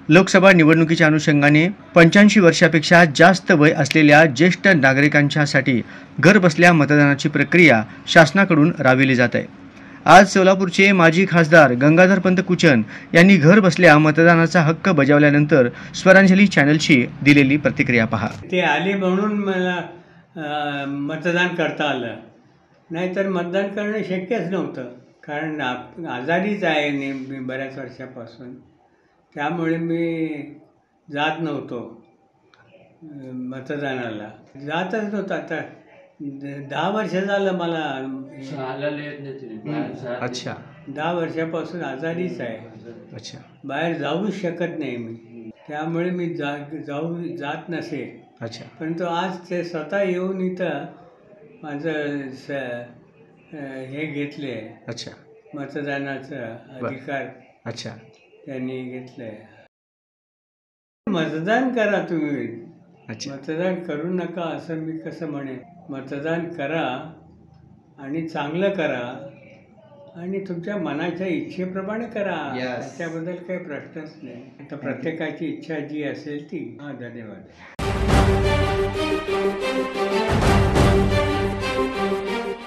लोकसभा निवडणुकीच्या अनुषंगाने 85 वर्षापेक्षा जास्त वय असलेल्या ज्येष्ठ नागरिकांच्यासाठी घरबसल्या मतदानाची प्रक्रिया शासनाकडून राबविली जात आहे। आज सोलापूरचे माजी खासदार गंगाधरपंत कुचन यांनी घरबसल्या मतदानाचा हक्क बजावल्यानंतर स्वरांजली चॅनलशी दिलेली प्रतिक्रिया पहा। ते आले म्हणून मला मतदान करता आलं, नाहीतर मतदान करणं शक्यच नव्हतं, कारण आजारीच आहे नेहमी बऱ्याच वर्षापासून। त्यामुळे मी जात नव्हतो मतदानाला, जातच नव्हतं। आता 10 वर्ष झालं मला, अच्छा 10 वर्षापासून आजारीच आहे। अच्छा, बाहेर जाऊच शकत नाही मी, त्यामुळे मी जात नसे। अच्छा, परंतु आज ते स्वतः येऊन इथं माझं हे घेतले, अच्छा, मतदानाचा अधिकार अच्छा, त्यांनी घेतलंय। मतदान करा तुम्ही, अच्छा, मतदान करू नका असं मी कसं म्हणेन। मतदान करा आणि चांगलं करा आणि तुमच्या मनाच्या इच्छेप्रमाणे करा, त्याबद्दल काही प्रश्नच नाही। आता प्रत्येकाची इच्छा जी असेल ती। धन्यवाद।